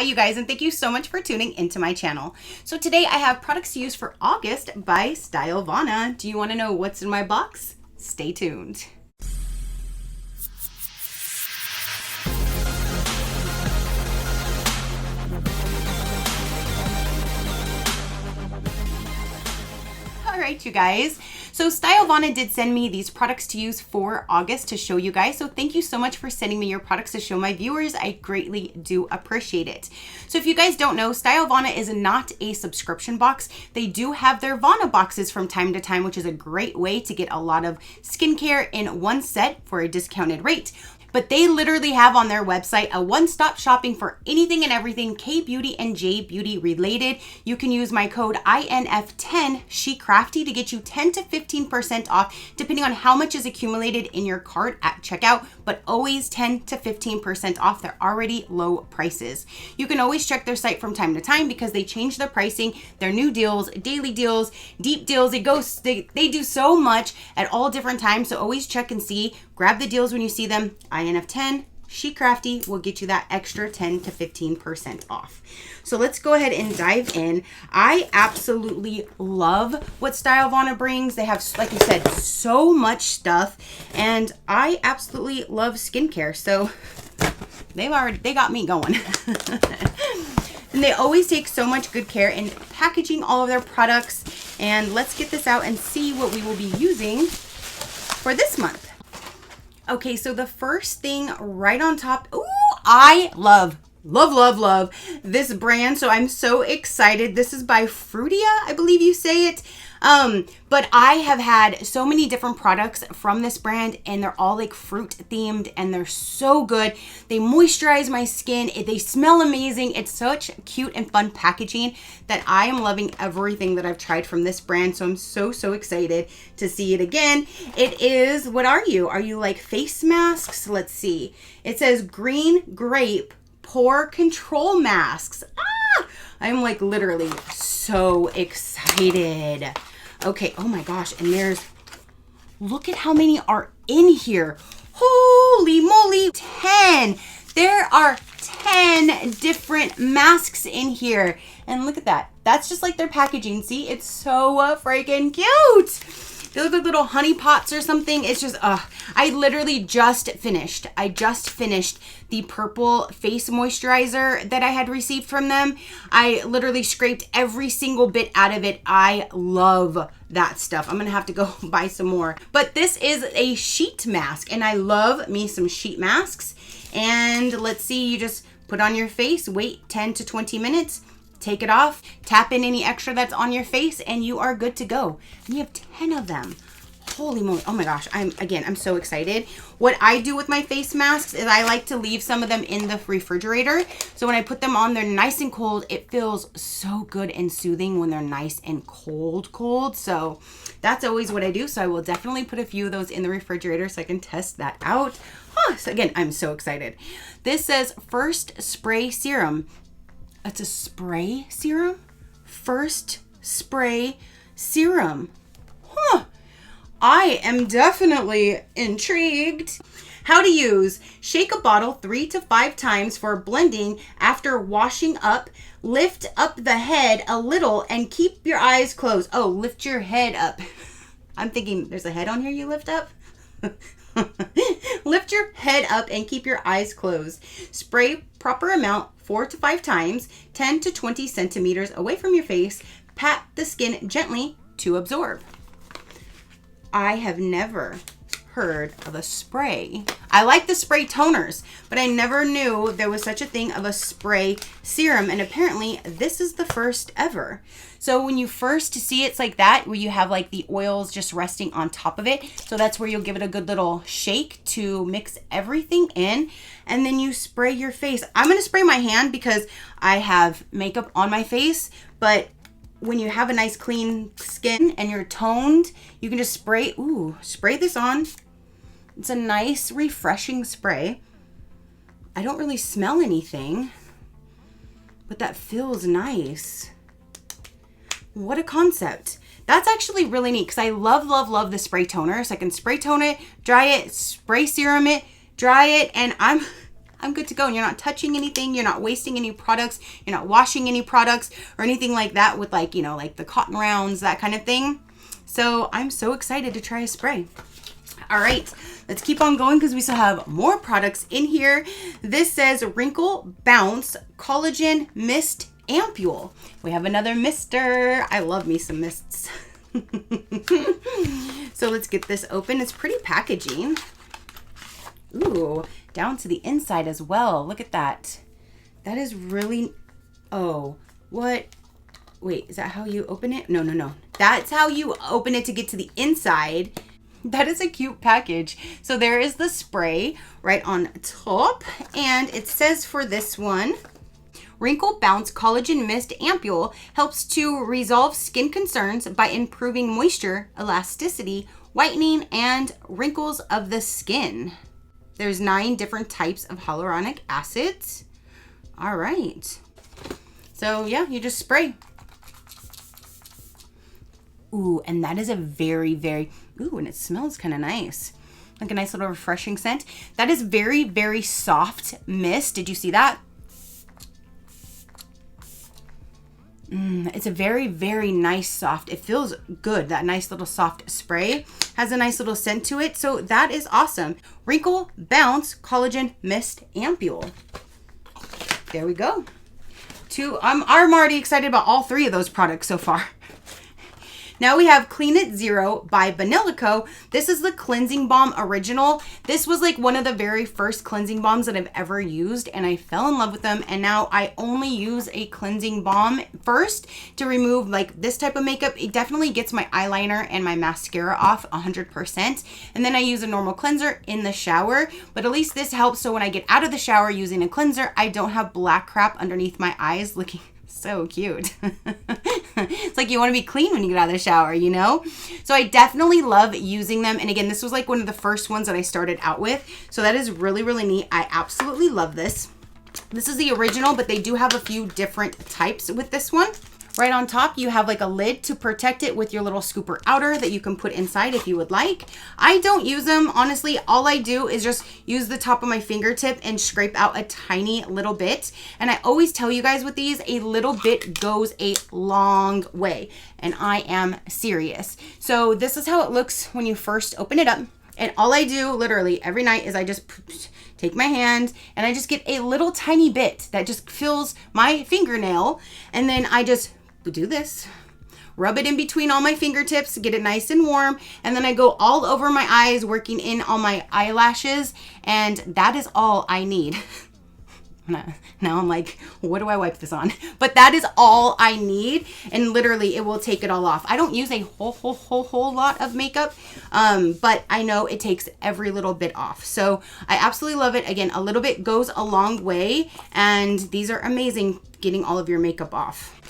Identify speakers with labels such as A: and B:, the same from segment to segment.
A: Hi you guys, and thank you so much for tuning into my channel. So today I have products to use for August by STYLEVANA. Do you want to know what's in my box? Stay tuned. Alright you guys, so STYLEVANA did send me these products to use for August to show you guys. So thank you so much for sending me your products to show my viewers. I greatly do appreciate it. So if you guys don't know, STYLEVANA is not a subscription box. They do have their Vana boxes from time to time, which is a great way to get a lot of skincare in one set for a discounted rate. But they literally have on their website a one-stop shopping for anything and everything K-beauty and J-beauty related. You can use my code INF10 SheCrafty to get you 10 to 15% off depending on how much is accumulated in your cart at checkout, but always 10 to 15% off. They're already low prices. You can always check their site from time to time because they change their pricing, their new deals, daily deals, deep deals. They do so much at all different times, so always check and see. Grab the deals when you see them. INF10 SheCrafty will get you that extra 10 to 15% off. So let's go ahead and dive in. I absolutely love what STYLEVANA brings. They have, like I said, so much stuff, and I absolutely love skincare. So they got me going. And they always take so much good care in packaging all of their products. And let's get this out and see what we will be using for this month. Okay, so the first thing right on top, ooh, I love this brand. So I'm so excited. This is by Fruitia, I believe you say it. But I have had so many different products from this brand, and they're all like fruit themed, and they're so good. They moisturize my skin. They smell amazing. It's such cute and fun packaging that I am loving everything that I've tried from this brand. So I'm so excited to see it again. It is, what are you? Are you like face masks? Let's see. It says green grape pore control masks. I'm like literally so excited. Okay, oh my gosh, and look at how many are in here. Holy moly, 10. There are 10 different masks in here. And look at that. That's just like their packaging. See, it's so freaking cute. They look like little honey pots or something. It's just, I literally just finished. I just finished the purple face moisturizer that I had received from them. I literally scraped every single bit out of it. I love that stuff. I'm gonna have to go buy some more. But this is a sheet mask, and I love me some sheet masks. And let's see, you just put on your face, wait 10 to 20 minutes, take it off, tap in any extra that's on your face, and you are good to go. And you have 10 of them. Holy moly. Oh my gosh. I'm so excited. What I do with my face masks is I like to leave some of them in the refrigerator. So when I put them on, they're nice and cold. It feels so good and soothing when they're nice and cold. So that's always what I do. So I will definitely put a few of those in the refrigerator so I can test that out. So again, I'm so excited. This says First Spray Serum. It's a spray serum? First Spray Serum. I am definitely intrigued. How to use. Shake a bottle 3 to 5 times for blending after washing up. Lift up the head a little and keep your eyes closed. Oh, lift your head up. I'm thinking there's a head on here you lift up? Lift your head up and keep your eyes closed. Spray proper amount 4 to 5 times, 10 to 20 centimeters away from your face. Pat the skin gently to absorb. I have never heard of a spray. I like the spray toners, but I never knew there was such a thing of a spray serum, and apparently this is the first ever. So when you first see it's like that, where you have like the oils just resting on top of it. So that's where you'll give it a good little shake to mix everything in, and then you spray your face. I'm gonna spray my hand because I have makeup on my face, but when you have a nice clean skin and you're toned, you can just spray this on. It's a nice refreshing spray. I don't really smell anything, but that feels nice. What a concept. That's actually really neat because I love the spray toner. So I can spray tone it, dry it, spray serum it, dry it, and I'm I'm good to go. And you're not touching anything. You're not wasting any products. You're not washing any products or anything like that with like, you know, like the cotton rounds, that kind of thing. So I'm so excited to try a spray. All right, let's keep on going because we still have more products in here. This says Wrinkle Bounce Collagen Mist Ampule. We have another mister. I love me some mists. So let's get this open. It's pretty packaging. Ooh, down to the inside as well. Look at that. That is really, oh, what? Wait, is that how you open it? No, no, no. That's how you open it to get to the inside. That is a cute package. So there is the spray right on top. And it says for this one, Wrinkle Bounce Collagen Mist Ampule helps to resolve skin concerns by improving moisture, elasticity, whitening, and wrinkles of the skin. There's 9 different types of hyaluronic acids. All right. So yeah, you just spray. Ooh, and that is a very, very, ooh, and it smells kind of nice. Like a nice little refreshing scent. That is very, very soft mist. Did you see that? It's a very, very nice soft. It feels good. That nice little soft spray has a nice little scent to it. So that is awesome. Wrinkle Bounce Collagen Mist Ampule. There we go. I'm already excited about all 3 of those products so far. Now we have Clean It Zero by Banilico. This is the cleansing balm original. This was like one of the very first cleansing balms that I've ever used, and I fell in love with them. And now I only use a cleansing balm first to remove like this type of makeup. It definitely gets my eyeliner and my mascara off 100%. And then I use a normal cleanser in the shower, but at least this helps. So when I get out of the shower using a cleanser, I don't have black crap underneath my eyes looking so cute. It's like you want to be clean when you get out of the shower, you know? So I definitely love using them. And again, this was like one of the first ones that I started out with. So that is really, really neat. I absolutely love this. This is the original, but they do have a few different types with this one. Right on top, you have like a lid to protect it with your little scooper outer that you can put inside if you would like. I don't use them. Honestly, all I do is just use the top of my fingertip and scrape out a tiny little bit. And I always tell you guys with these, a little bit goes a long way. And I am serious. So this is how it looks when you first open it up. And all I do literally every night is I just take my hand and I just get a little tiny bit that just fills my fingernail. And then I just do this, rub it in between all my fingertips, get it nice and warm, and then I go all over my eyes, working in all my eyelashes, and that is all I need. Now I'm like, what do I wipe this on? But that is all I need, and literally it will take it all off. I don't use a whole lot of makeup, but I know it takes every little bit off. So I absolutely love it. Again, a little bit goes a long way, and these are amazing getting all of your makeup off.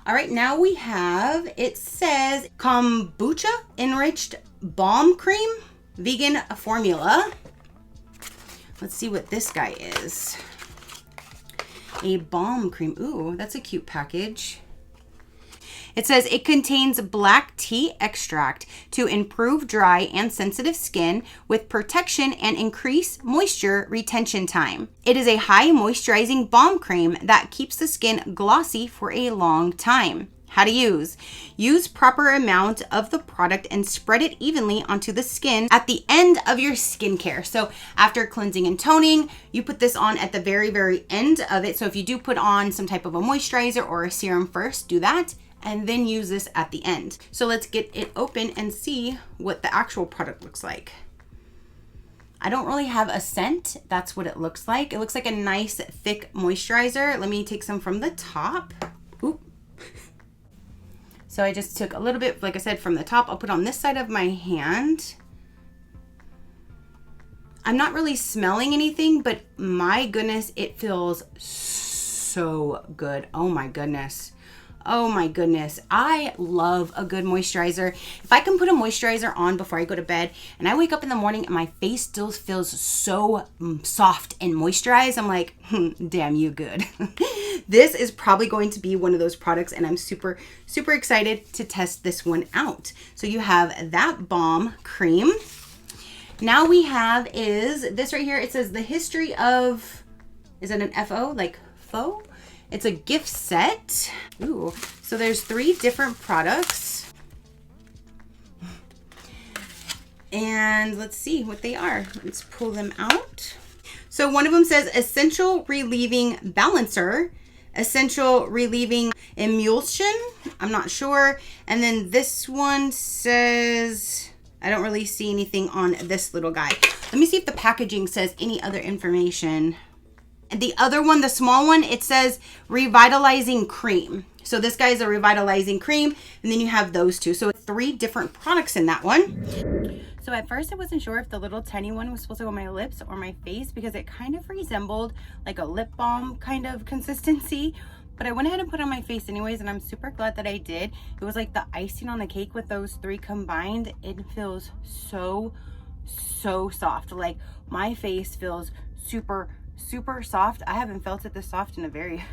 A: All right, now we have, it says Kombucha Enriched Balm Cream Vegan Formula. Let's see what this guy is. A balm cream. Ooh, that's a cute package. It says it contains black tea extract to improve dry and sensitive skin with protection and increase moisture retention time. It is a high moisturizing balm cream that keeps the skin glossy for a long time. How to use. Use proper amount of the product and spread it evenly onto the skin at the end of your skincare. So after cleansing and toning, you put this on at the very, very end of it. So if you do put on some type of a moisturizer or a serum first, do that, and then use this at the end. So let's get it open and see what the actual product looks like. I don't really have a scent. That's what it looks like. It looks like a nice thick moisturizer. Let me take some from the top. Oop. So I just took a little bit, like I said, from the top. I'll put on this side of my hand. I'm not really smelling anything, but my goodness, it feels so good. Oh my goodness. Oh my goodness. I love a good moisturizer. If I can put a moisturizer on before I go to bed and I wake up in the morning and my face still feels so soft and moisturized, I'm like, damn, you good. This is probably going to be one of those products, and I'm super, super excited to test this one out. So you have that balm cream. Now we have is this right here. It says the history of Is it an FO, like faux? It's a gift set. Ooh, so there's 3 different products. And let's see what they are. Let's pull them out. So one of them says Essential Relieving Balancer, Essential Relieving Emulsion. I'm not sure. And then this one says, I don't really see anything on this little guy. Let me see if the packaging says any other information. And the other one, the small one, it says Revitalizing Cream. So this guy is a Revitalizing Cream. And then you have those 2. So 3 different products in that one. So at first I wasn't sure if the little tiny one was supposed to go on my lips or my face because it kind of resembled like a lip balm kind of consistency. But I went ahead and put it on my face anyways, and I'm super glad that I did. It was like the icing on the cake with those 3 combined. It feels so soft. Like my face feels super soft. I haven't felt it this soft in a very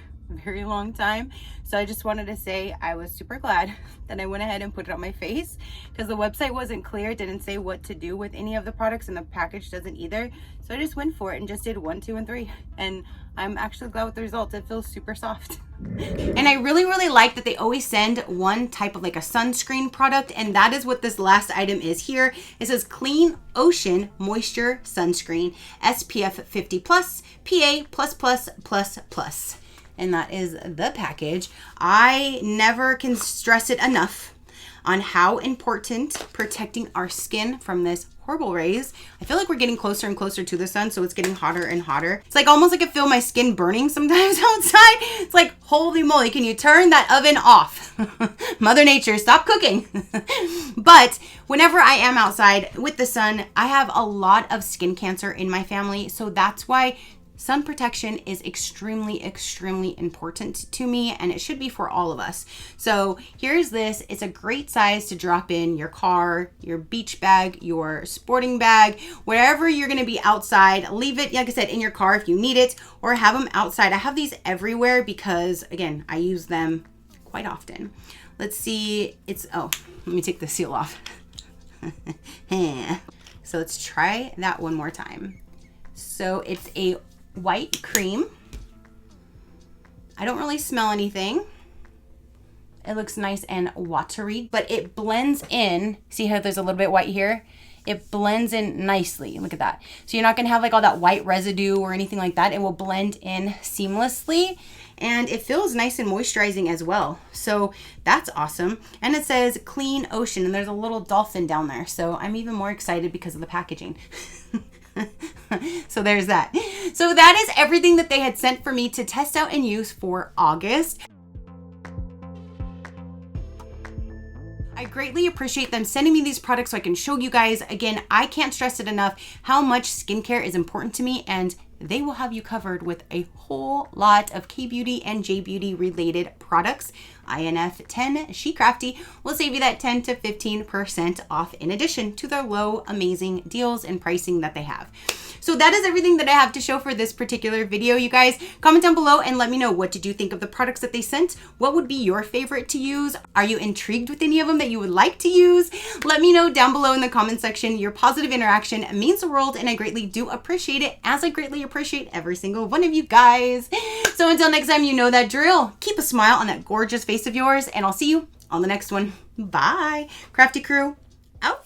A: long time. So I just wanted to say I was super glad that I went ahead and put it on my face because the website wasn't clear. It didn't say what to do with any of the products, and the package doesn't either. So I just went for it and just did 1, 2, and 3. And I'm actually glad with the results. It feels super soft. And I really like that they always send one type of like a sunscreen product, and that is what this last item is here. It says Clean Ocean Moisture Sunscreen, SPF 50+, PA+++++. And that is the package. I never can stress it enough on how important protecting our skin from this horrible rays. I feel like we're getting closer and closer to the sun, so it's getting hotter and hotter. It's like almost like I feel my skin burning sometimes outside. It's like, holy moly, can you turn that oven off? Mother Nature, stop cooking. But whenever I am outside with the sun, I have a lot of skin cancer in my family, so that's why sun protection is extremely important to me, and it should be for all of us. So here's this. It's a great size to drop in your car, your beach bag, your sporting bag, wherever you're going to be outside. Leave it, like I said, in your car if you need it, or have them outside. I have these everywhere because, again, I use them quite often. Let's see. Oh, let me take the seal off. So let's try that one more time. So it's a white cream. I don't really smell anything. It looks nice and watery, but it blends in. See how there's a little bit white here? It blends in nicely. Look at that. So you're not gonna have like all that white residue or anything like that. It will blend in seamlessly, and it feels nice and moisturizing as well. So that's awesome. And it says Clean Ocean, and there's a little dolphin down there. So I'm even more excited because of the packaging. So there's that. So that is everything that they had sent for me to test out and use for August. I greatly appreciate them sending me these products so I can show you guys. Again, I can't stress it enough how much skincare is important to me, and they will have you covered with a whole lot of K-Beauty and J-Beauty related products. INF 10 SheCrafty will save you that 10 to 15% off, in addition to their low, amazing deals and pricing that they have. So that is everything that I have to show for this particular video, you guys. Comment down below and let me know, what did you think of the products that they sent? What would be your favorite to use? Are you intrigued with any of them that you would like to use? Let me know down below in the comment section. Your positive interaction means the world, and I greatly do appreciate it, as I greatly appreciate every single one of you guys. So until next time, you know that drill. Keep a smile on that gorgeous face of yours, and I'll see you on the next one. Bye. Crafty crew, out.